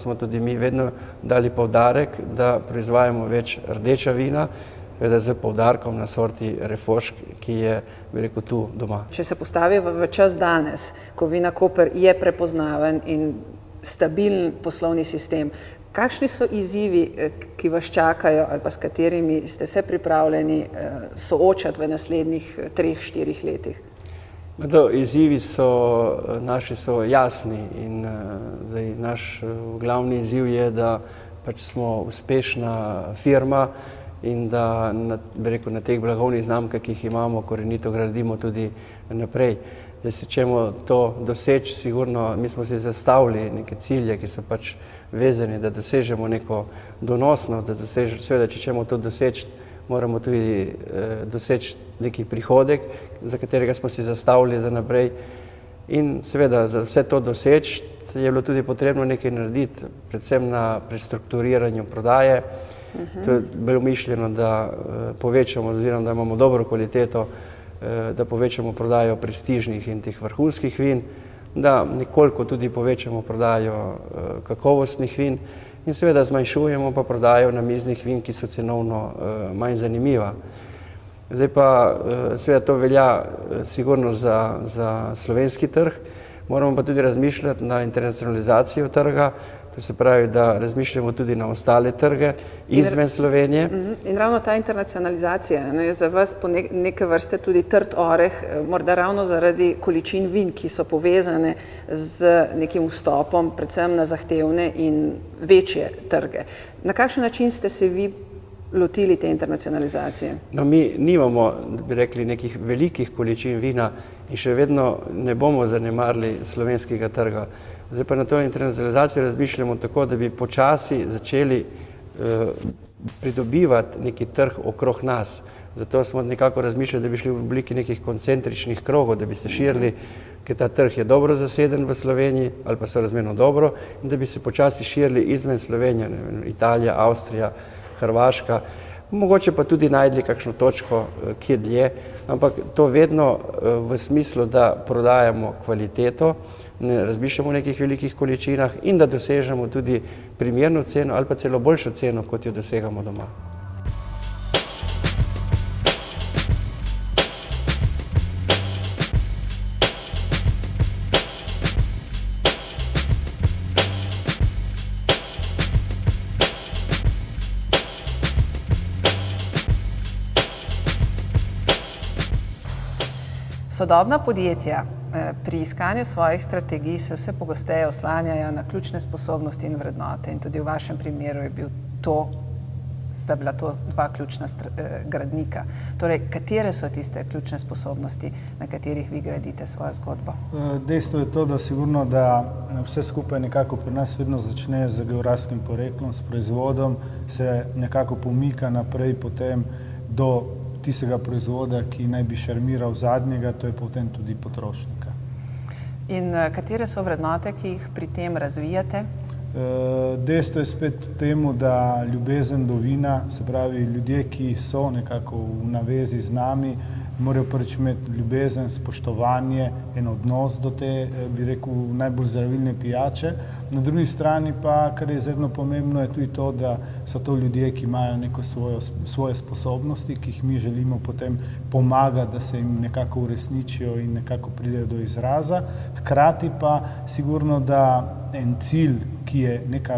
smo tudi mi vedno dali poudarek, da proizvajamo več rdeča vina, z poudarkom na sorti Refošk, ki je, bi rekel, tu doma. Če se postavi v čas danes, ko Vina Koper je prepoznaven in stabilen poslovni sistem, kakšni so izzivi, ki vas čakajo ali pa s katerimi ste se pripravljeni soočati v naslednjih 3-4 letih? Izzivi naši so jasni in naš glavni izziv je, da pač smo uspešna firma in da bi rekel, na teh blagovnih znamkah, ki jih imamo, korenito gradimo tudi naprej. Da se čemo to doseči, sigurno, mi smo si zastavili neke cilje, ki so pač vezani, da dosežemo neko donosnost, seveda, če čemo to doseči, moramo tudi doseči neki prihodek, za katerega smo si zastavili za naprej. In seveda, za vse to doseči je bilo tudi potrebno nekaj narediti, predvsem na prestrukturiranju prodaje. To je bilo mišljeno, da povečamo, oziroma da imamo dobro kvaliteto, da povečamo prodajo prestižnih in teh vrhunskih vin, da nekoliko tudi povečamo prodajo kakovostnih vin in seveda zmanjšujemo pa prodajo namiznih vin, ki so cenovno manj zanimiva. Zdaj pa seveda to velja sigurno za slovenski trg, moramo pa tudi razmišljati na internacionalizacijo trga, to se pravi, da razmišljamo tudi na ostale trge izven Slovenije. In ravno ta internacionalizacija je za vas po neke vrste tudi trd oreh, morda ravno zaradi količin vin, ki so povezane z nekim vstopom, predvsem na zahtevne in večje trge. Na kakšen način ste se vi lotili te internacionalizacije? No, mi nimamo, bi rekli, nekih velikih količin vina in še vedno ne bomo zanemarili slovenskega trga. Zdaj pa na to internacionalizacijo razmišljamo tako, da bi počasi začeli pridobivati neki trg okrog nas. Zato smo nekako razmišljali, da bi šli v obliki nekih koncentričnih krogov, da bi se širili, ker ta trg je dobro zaseden v Sloveniji ali pa sorazmerno dobro, in da bi se počasi širili izven Slovenije, Italija, Avstrija, Hrvaška, mogoče pa tudi najdli kakšno točko, kje dlje, ampak to vedno v smislu, da prodajamo kvaliteto, ne razmišljamo o nekih velikih količinah in da dosežemo tudi primerno ceno ali pa celo boljšo ceno, kot jo dosegamo doma. Sodobna podjetja pri iskanju svojih strategij se vse pogosteje oslanjajo na ključne sposobnosti in vrednote. In tudi v vašem primeru sta bila to dva ključna gradnika. Torej, katere so tiste ključne sposobnosti, na katerih vi gradite svojo zgodbo? Dejstvo je to, da sigurno, da vse skupaj nekako pri nas vedno začne z geografskim poreklom, s proizvodom, se nekako pomika naprej potem do tistega proizvoda, ki naj bi šarmiral zadnjega, to je potem tudi potrošnika. In katere so vrednote, ki jih pri tem razvijate? Dejstvo je spet temu, da ljubezen do vina, se pravi ljudje, ki so nekako v navezi z nami, morajo prvič imeti ljubezen, spoštovanje, en odnos do te, bi rekel, najbolj zdravilne pijače. Na drugi strani pa, kar je izredno pomembno, je tudi to, da so to ljudje, ki imajo neko svoje sposobnosti, ki jih mi želimo potem pomagati, da se jim nekako uresničijo in nekako pridejo do izraza. Hkrati pa sigurno, da en cilj, ki je neka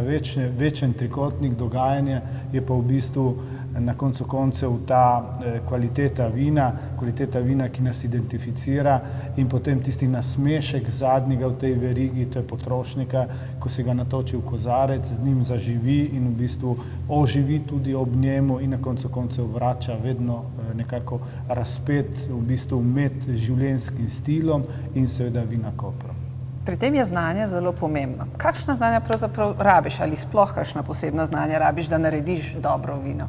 večen trikotnik dogajanja, je pa v bistvu na koncu koncev ta kvaliteta vina, ki nas identificira, in potem tisti nasmešek zadnjega v tej verigi, to je potrošnika, ko se ga natoči v kozarec, z njim zaživi in v bistvu oživi tudi ob njemu in na koncu koncev vrača vedno nekako razpet v bistvu med življenjskim stilom in seveda Vina Koper. Pri tem je znanje zelo pomembno. Kakšna znanja pravzaprav rabiš ali sploh kakšna posebna znanja rabiš, da narediš dobro vino?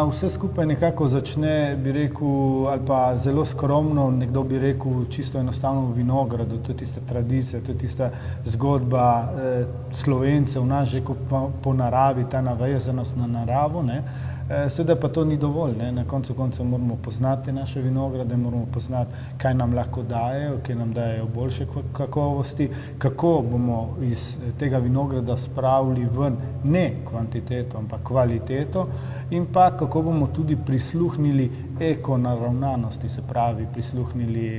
Vse skupaj nekako začne, bi rekel, ali pa zelo skromno, nekdo bi rekel čisto enostavno v vinogradu, to je tista tradicija, to je tista zgodba Slovencev, nas že po naravi, ta navezanost na naravo, ne. Seveda pa to ni dovolj, ne? Na koncu koncev moramo poznati naše vinograde, moramo poznati, kaj nam lahko dajejo, kaj nam dajejo boljše kakovosti, kako bomo iz tega vinograda spravili ven ne kvantiteto, ampak kvaliteto in pa kako bomo tudi prisluhnili ekonaravnanosti, se pravi prisluhnili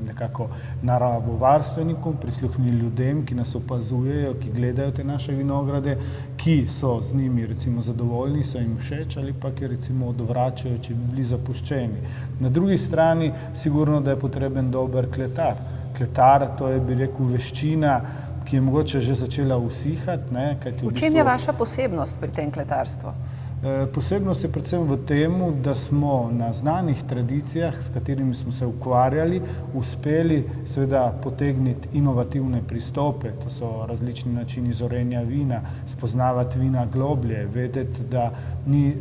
nekako naravovarstvenikom, prisluhnili ljudem, ki nas opazujejo, ki gledajo te naše vinograde, ki so z njimi recimo zadovoljni, so jim všeč ali pa ki recimo odvračajo, če bi bili zapuščeni. Na drugi strani sigurno, da je potreben dober kletar. Kletar, to je, bi rekel, veščina, ki je mogoče že začela usihati. V čem je vaša posebnost pri tem kletarstvu? Posebnost je predvsem v tem, da smo na znanih tradicijah, s katerimi smo se ukvarjali, uspeli seveda potegniti inovativne pristope, to so različni načini zorenja vina, spoznavati vina globlje, vedeti, da ni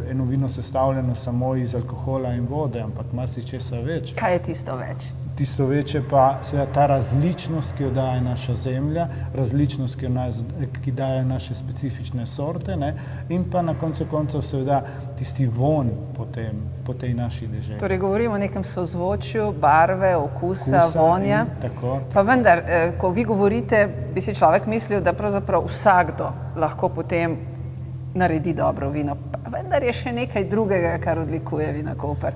eno vino sestavljeno samo iz alkohola in vode, ampak marsičesa več. Kaj je tisto več? Tisto večje pa seveda ta različnost, ki jo daje naša zemlja, različnost, ki daje naše specifične sorte, ne? In pa na koncu koncev seveda tisti vonj po tej naši deželi. Torej govorimo o nekem sozvočju barve, okusa, vonja. Tako. Pa vendar, ko vi govorite, bi si človek mislil, da pravzaprav vsakdo lahko potem naredi dobro vino. Pa vendar je še nekaj drugega, kar odlikuje Vinakoper.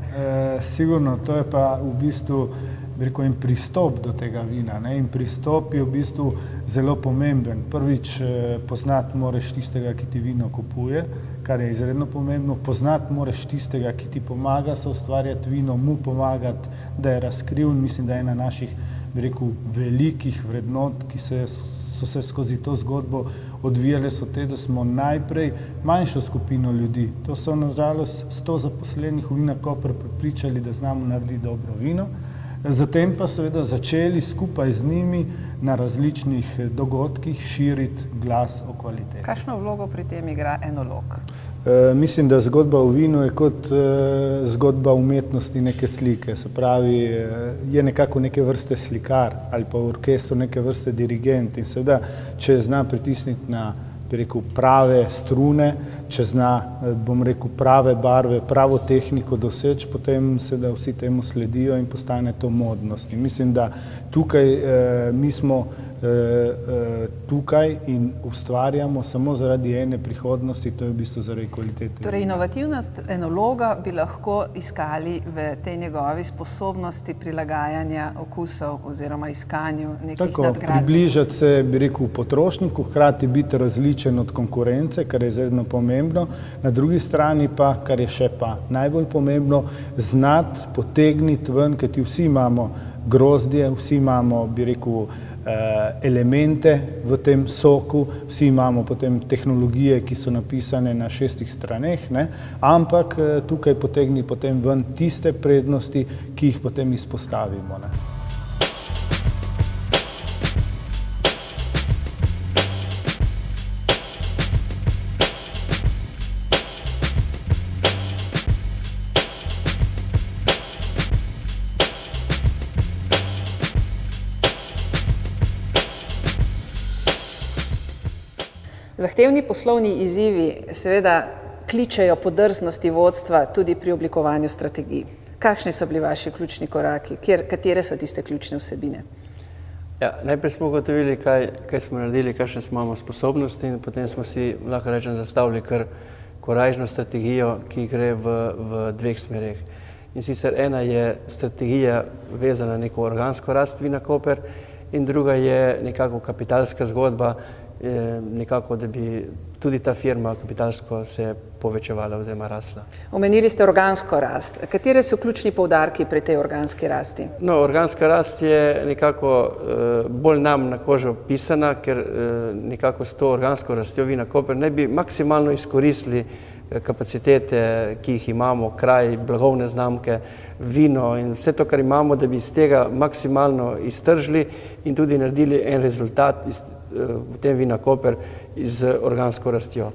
Sigurno, to je pa v bistvu en pristop do tega vina, ne? In pristop je v bistvu zelo pomemben. Prvič, poznati moraš tistega, ki ti vino kupuje, kar je izredno pomembno. Poznati moraš tistega, ki ti pomaga soustvarjati vino, mu pomagati, da je razkril. In mislim, da je ena naših, bi rekel, velikih vrednot, ki so se skozi to zgodbo odvijale, so te, da smo najprej manjšo skupino ljudi, to so nažalost 100 zaposlenih v Vinakoper, prepričali, da znamo narediti dobro vino. Zatem pa seveda začeli skupaj z njimi na različnih dogodkih širiti glas o kvaliteti. Kakšno vlogo pri tem igra enolog? Mislim, da zgodba o vinu je kot zgodba umetnosti neke slike. Se pravi, je nekako neke vrste slikar ali pa v orkestru neke vrste dirigent in seveda, če zna pritisniti na, bi rekel, prave strune, če zna, bom rekel, prave barve, pravo tehniko doseči, potem seveda vsi temu sledijo in postane to modnost. In mislim, da tukaj mi smo tukaj in ustvarjamo samo zaradi ene prihodnosti, to je v bistvu zaradi kvalitete. Torej, inovativnost enologa bi lahko iskali v tej njegovi sposobnosti prilagajanja okusov oziroma iskanju nekih nadgradnjev. Tako, približati se, bi rekel, potrošniku, hkrati biti različen od konkurence, kar je izredno pomembno. Na drugi strani pa, kar je še pa najbolj pomembno, znati potegniti ven, ker ti vsi imamo grozdje, vsi imamo, bi rekel, elemente v tem soku, vsi imamo potem tehnologije, ki so napisane na 6 straneh, ne? Ampak tukaj potegni potem ven tiste prednosti, ki jih potem izpostavimo, ne? Zahtevni poslovni izzivi seveda kličejo po drznosti vodstva tudi pri oblikovanju strategij. Kakšni so bili vaši ključni koraki? Katere so tiste ključne vsebine? Ja, najprej smo ugotovili, kaj smo naredili, kakšne imamo sposobnosti in potem smo si, lahko rečem, zastavili kar korajžno strategijo, ki gre v dveh smereh. In sicer ena je strategija vezana na neko organsko rast Vinakoper in druga je nekako kapitalska zgodba, nekako, da bi tudi ta firma kapitalsko se povečevala oziroma rasla. Omenili ste organsko rast. Katere so ključni poudarki pri tej organski rasti? No, organska rast je nekako bolj nam na kožo pisana, ker nekako s to organsko rastjo Vinakoper ne bi maksimalno izkoristili kapacitete, ki jih imamo, kraj, blagovne znamke, vino in vse to, kar imamo, da bi iz tega maksimalno iztržili in tudi naredili en rezultat v tem Vinakoper z organsko rastjo.